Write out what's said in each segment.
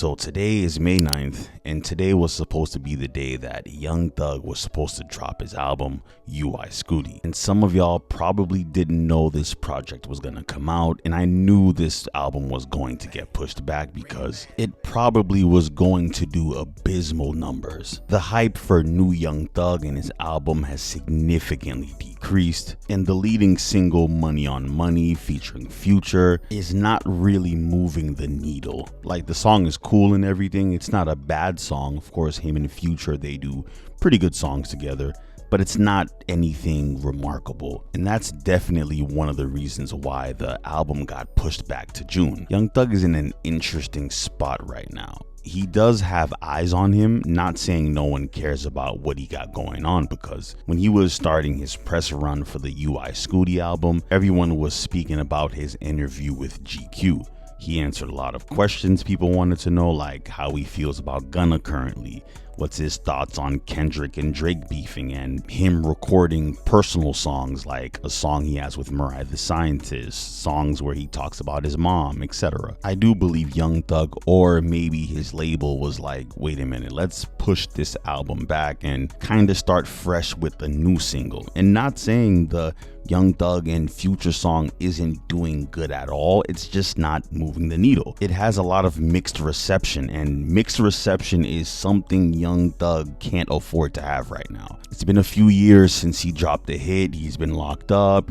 So today is May 9th, and today was supposed to be the day that Young Thug was supposed to drop his album, UI Scuti. And some of y'all probably didn't know this project was gonna come out, and I knew this album was going to get pushed back because it probably was going to do abysmal numbers. The hype for new Young Thug and his album has significantly decreased, and the leading single, Money on Money, featuring Future, is not really moving the needle. Like, the song is cool and everything, it's not a bad song. Of course, him and Future, they do pretty good songs together, but it's not anything remarkable. And that's definitely one of the reasons why the album got pushed back to June. Young Thug is in an interesting spot right now. He does have eyes on him, not saying no one cares about what he got going on, because when he was starting his press run for the UI Scuti album, everyone was speaking about his interview with GQ. He answered a lot of questions people wanted to know, like how he feels about Gunna currently, what's his thoughts on Kendrick and Drake beefing, and him recording personal songs like a song he has with Mariah the Scientist, songs where he talks about his mom, etc. I do believe Young Thug, or maybe his label, was like, wait a minute, let's push this album back and kind of start fresh with a new single. And not saying the Young Thug and Future song isn't doing good at all, it's just not moving the needle. It has a lot of mixed reception, and mixed reception is something Young Thug can't afford to have right now. It's been a few years since he dropped a hit, he's been locked up,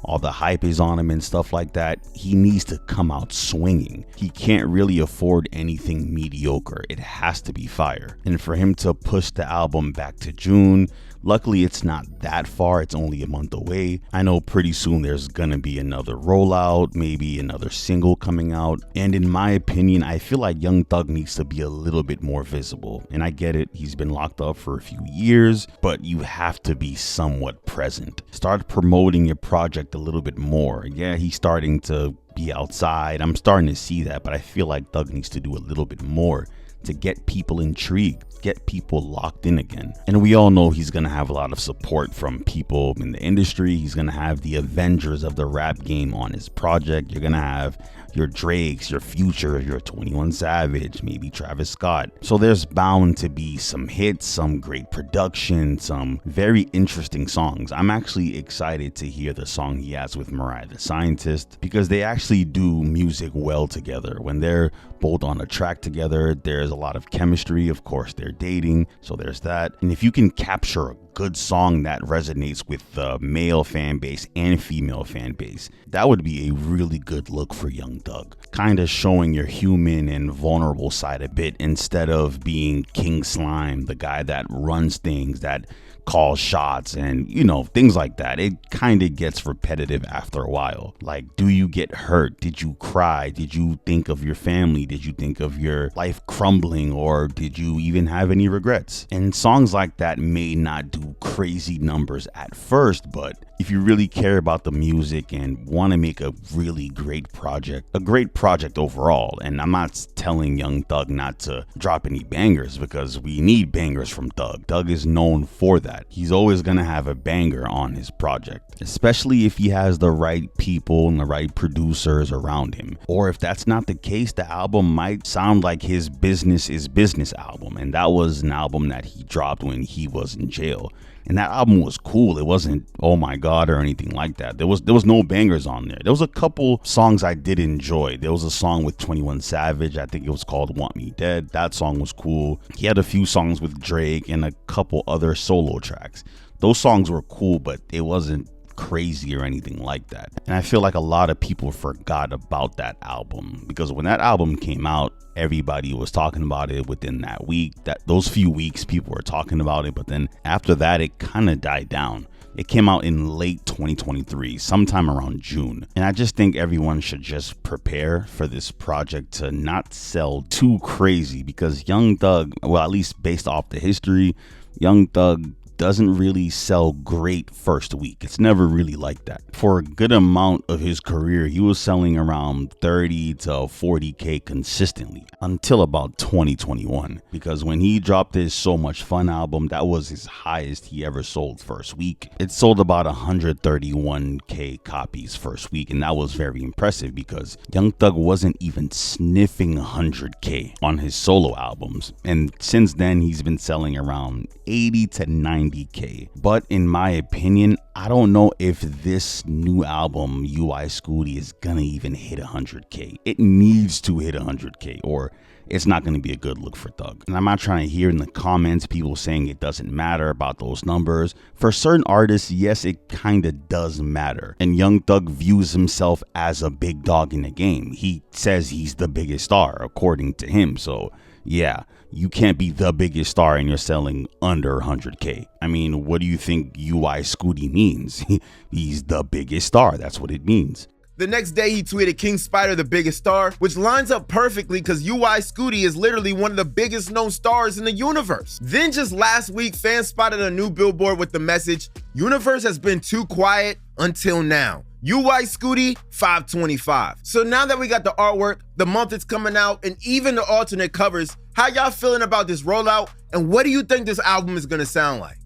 all the hype is on him and stuff like that. He needs to come out swinging. He can't really afford anything mediocre. It has to be fire. And for him to push the album back to June, luckily it's not that far, it's only a month away. I know pretty soon there's gonna be another rollout, maybe another single coming out. And in my opinion, I feel like Young Thug needs to be a little bit more visible. And I get it, he's been locked up for a few years, but you have to be somewhat present. Start promoting your project a little bit more. Yeah, he's starting to be outside, I'm starting to see that, but I feel like Thug needs to do a little bit more to get people intrigued, get people locked in again. And we all know he's gonna have a lot of support from people in the industry. He's gonna have the Avengers of the rap game on his project. You're gonna have your Drakes, your Future, your 21 Savage, maybe Travis Scott. So there's bound to be some hits, some great production, some very interesting songs. I'm actually excited to hear the song he has with Mariah the Scientist, because they actually do music well together. When they're both on a track together, there's a lot of chemistry. Of course, they're dating, so there's that. And if you can capture a good song that resonates with the male fan base and female fan base, that would be a really good look for Young Thug. Kind of showing your human and vulnerable side a bit, instead of being King Slime, the guy that runs things, that calls shots and things like that. It kind of gets repetitive after a while. Like, do you get hurt? Did you cry? Did you think of your family? Did you think of your life crumbling? Or did you even have any regrets? And songs like that may not do crazy numbers at first, but if you really care about the music and want to make a really great project, a great project overall, and I'm not telling Young Thug not to drop any bangers, because we need bangers from Thug. Thug is known for that. He's always gonna have a banger on his project, especially if he has the right people and the right producers around him. Or if that's not the case, the album might sound like his Business is Business album, and that was an album that he dropped when he was in jail. And that album was cool. It wasn't oh my god or anything like that. There was no bangers on there. There was a couple songs I did enjoy. There was a song with 21 Savage, I think it was called Want Me Dead. That song was cool. He had a few songs with Drake and a couple other solo tracks. Those songs were cool, but it wasn't crazy or anything like that. And I feel like a lot of people forgot about that album, because when that album came out, everybody was talking about it within that week. Those few weeks people were talking about it, but then after that it kind of died down. It came out in late 2023, sometime around June. And I just think everyone should just prepare for this project to not sell too crazy, because Young Thug, well, at least based off the history, Young Thug doesn't really sell great first week. It's never really like that. For a good amount of his career, he was selling around 30 to 40K consistently until about 2021, because when he dropped his So Much Fun album, that was his highest he ever sold first week. It sold about 131K copies first week, and that was very impressive because Young Thug wasn't even sniffing 100K on his solo albums, and since then he's been selling around 80 to 90K. But in my opinion, I don't know if this new album, UI Scuti, is gonna even hit 100K. It needs to hit 100K or it's not going to be a good look for Thug. And I'm not trying to hear in the comments people saying it doesn't matter about those numbers. For certain artists, yes, it kind of does matter. And Young Thug views himself as a big dog in the game. He says he's the biggest star, according to him. So yeah, you can't be the biggest star and you're selling under 100K. I mean, what do you think UI Scuti means? He's the biggest star. That's what it means. The next day, he tweeted King Spider the biggest star, which lines up perfectly because UI Scuti is literally one of the biggest known stars in the universe. Then just last week, fans spotted a new billboard with the message, "Universe has been too quiet until now. UI Scuti 525. So now that we got the artwork, the month it's coming out, and even the alternate covers, how y'all feeling about this rollout? And what do you think this album is gonna sound like?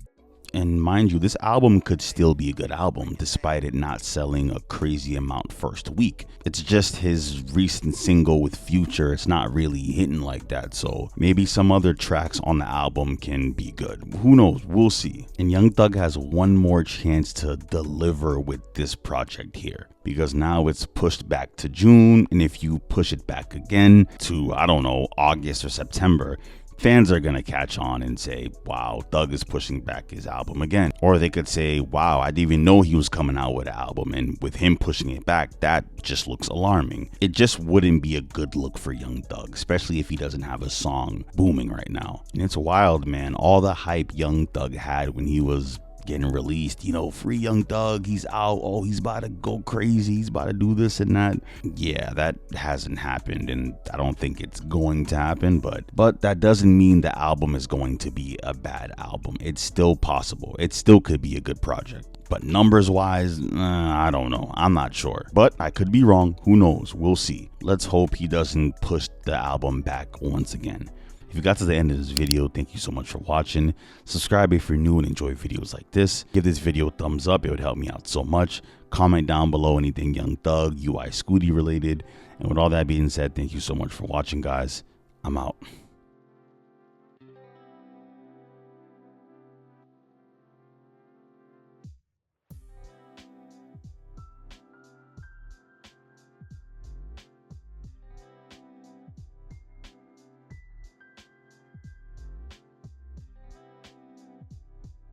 And mind you, this album could still be a good album despite it not selling a crazy amount first week. It's just his recent single with Future, it's not really hitting like that, so maybe some other tracks on the album can be good. Who knows? We'll see. And Young Thug has one more chance to deliver with this project here, because now it's pushed back to June, and if you push it back again to, I don't know, August or September, fans are gonna catch on and say, wow, Thug is pushing back his album again. Or they could say, wow, I didn't even know he was coming out with an album, and with him pushing it back, that just looks alarming. It just wouldn't be a good look for Young Thug, especially if he doesn't have a song booming right now. And it's wild, man, all the hype Young Thug had when he was getting released, you know, free Young Thug, he's out, oh, he's about to go crazy, he's about to do this and that. Yeah, that hasn't happened, and I don't think it's going to happen, but that doesn't mean the album is going to be a bad album. It's still possible. It still could be a good project. But numbers wise, I don't know. I'm not sure. But I could be wrong. Who knows? We'll see. Let's hope he doesn't push the album back once again. If you got to the end of this video, thank you so much for watching. Subscribe if you're new and enjoy videos like this. Give this video a thumbs up, it would help me out so much. Comment down below anything Young Thug, UI Scuti related. And with all that being said, thank you so much for watching, guys. I'm out.